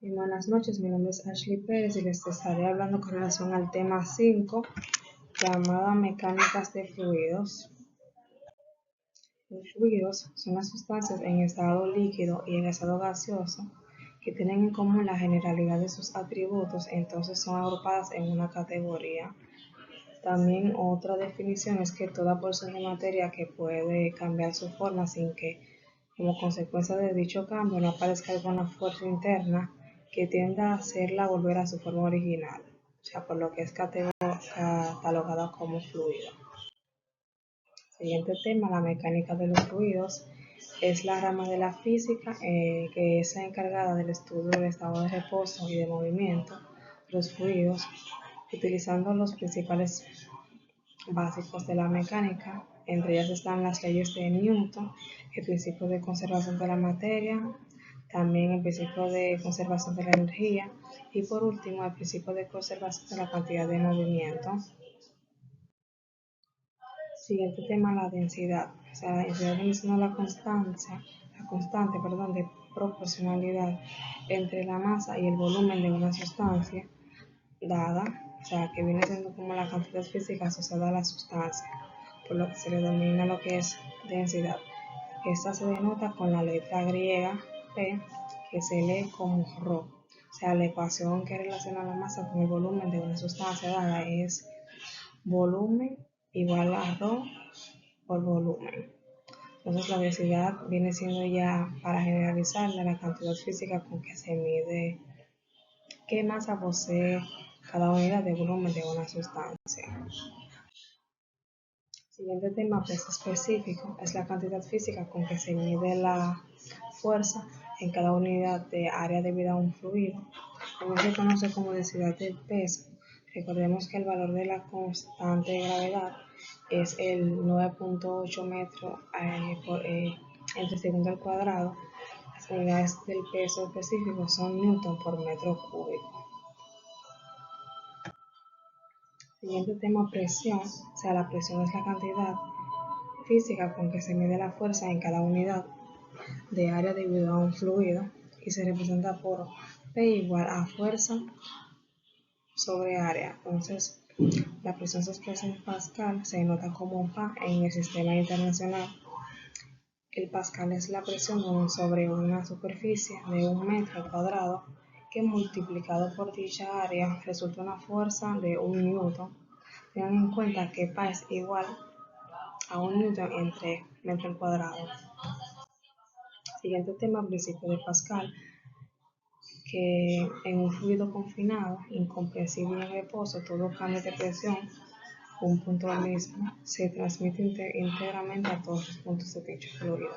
Y buenas noches, mi nombre es Ashley Pérez y les estaré hablando con relación al tema 5, llamada mecánicas de fluidos. Los fluidos son las sustancias en estado líquido y en estado gaseoso que tienen en común la generalidad de sus atributos, entonces son agrupadas en una categoría. También otra definición es que toda porción de materia que puede cambiar su forma sin que, como consecuencia de dicho cambio, no aparezca alguna fuerza interna que tienda a hacerla volver a su forma original, o sea, por lo que es catalogada como fluido. Siguiente tema, la mecánica de los fluidos. Es la rama de la física que es encargada del estudio del estado de reposo y de movimiento de los fluidos, utilizando los principales básicos de la mecánica. Entre ellas están las leyes de Newton, el principio de conservación de la materia, también el principio de conservación de la energía y por último el principio de conservación de la cantidad de movimiento. Siguiente tema, la densidad. O sea, la densidad viene siendo la constante de proporcionalidad entre la masa y el volumen de una sustancia dada, o sea, que viene siendo como la cantidad física asociada a la sustancia, por lo que se le denomina lo que es densidad. Esta se denota con la letra griega P, que se lee como ρ. O sea, la ecuación que relaciona la masa con el volumen de una sustancia dada es volumen igual a ρ por volumen. Entonces la densidad viene siendo ya, para generalizarla, la cantidad física con que se mide qué masa posee cada unidad de volumen de una sustancia. Siguiente tema, peso específico, es la cantidad física con que se mide la fuerza en cada unidad de área debida a un fluido. También se conoce como densidad del peso. Recordemos que el valor de la constante de gravedad es el 9.8 metros entre segundo al cuadrado. Las unidades del peso específico son newton por metro cúbico. Siguiente tema, presión. O sea, la presión es la cantidad física con que se mide la fuerza en cada unidad de área debido a un fluido y se representa por P igual a fuerza sobre área. Entonces, la presión se expresa en pascal, se denota como Pa en el sistema internacional. El pascal es la presión sobre una superficie de 1 metro cuadrado que multiplicado por dicha área resulta una fuerza de 1 newton. Tengan en cuenta que Pa es igual a 1 newton entre metro al cuadrado. Siguiente tema, principio de Pascal, que en un fluido confinado, incomprensible en reposo, todo cambio de presión, un punto del mismo, se transmite íntegramente a todos los puntos de dicho fluido.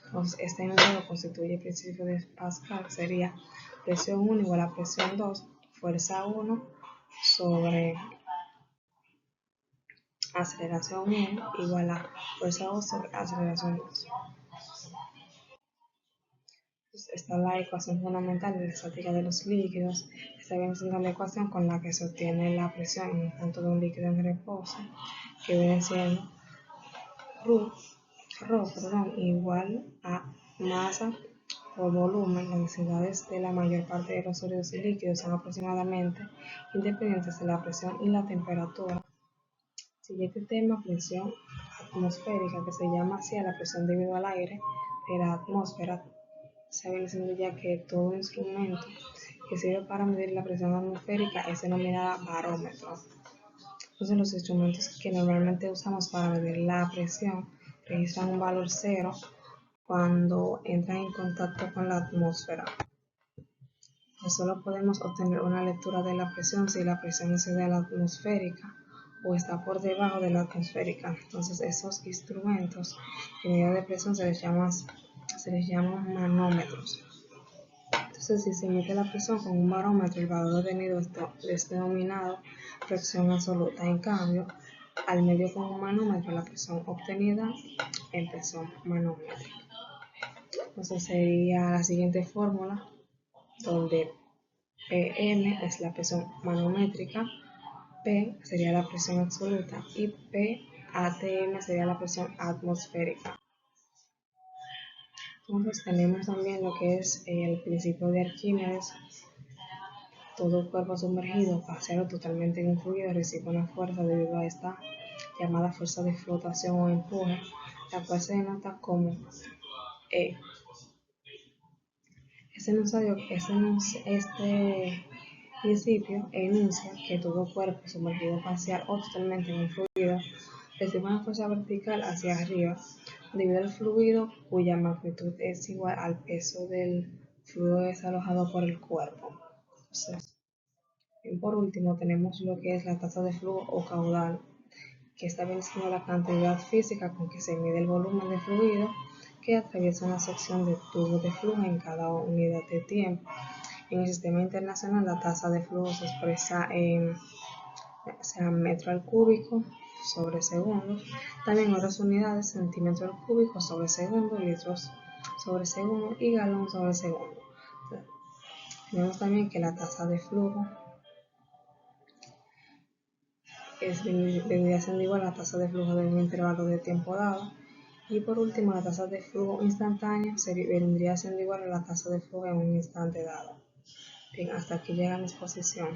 Entonces, este enunciado constituye el principio de Pascal, sería presión 1 igual a presión 2, fuerza 1 sobre aceleración 1 igual a fuerza 2 sobre aceleración 2. Está la ecuación fundamental de la estática de los líquidos. Esta viene siendo la ecuación con la que se obtiene la presión en un punto de un líquido en reposo, que viene siendo ρ igual a masa por volumen. Las densidades de la mayor parte de los sólidos y líquidos son aproximadamente independientes de la presión y la temperatura. Siguiente tema, presión atmosférica, que se llama así a la presión debido al aire de la atmósfera. Se viene diciendo ya que todo instrumento que sirve para medir la presión atmosférica es denominada barómetro. Entonces los instrumentos que normalmente usamos para medir la presión registran un valor cero cuando entran en contacto con la atmósfera. Solo podemos obtener una lectura de la presión si la presión excede a la atmosférica o está por debajo de la atmosférica. Entonces esos instrumentos de medida de presión se les llaman manómetros. Entonces, si se mide la presión con un barómetro, el valor obtenido es denominado presión absoluta. En cambio, al medir con un manómetro, la presión obtenida en presión manométrica. Entonces sería la siguiente fórmula, donde Pm es la presión manométrica, P sería la presión absoluta y PATM sería la presión atmosférica. Entonces tenemos también lo que es el principio de Arquímedes, Todo cuerpo sumergido, parcial o totalmente en un fluido, recibe una fuerza debido a esta llamada fuerza de flotación o empuje, la cual se denota como E. Este principio enuncia que todo cuerpo sumergido parcial o totalmente en un fluido recibe una fuerza vertical hacia arriba debido al fluido cuya magnitud es igual al peso del fluido desalojado por el cuerpo. Entonces, por último, tenemos lo que es la tasa de flujo o caudal, que está bien siendo la cantidad física con que se mide el volumen de fluido que atraviesa una sección de tubo de flujo en cada unidad de tiempo. En el sistema internacional, la tasa de flujo se expresa en metro al cúbico sobre segundo, también otras unidades, centímetro al cúbico sobre segundo, litros sobre segundo y galón sobre segundo. Tenemos también que la tasa de flujo vendría siendo igual a la tasa de flujo de un intervalo de tiempo dado. Y por último, la tasa de flujo instantáneo vendría siendo igual a la tasa de flujo en un instante dado. Bien, hasta aquí llega mi exposición.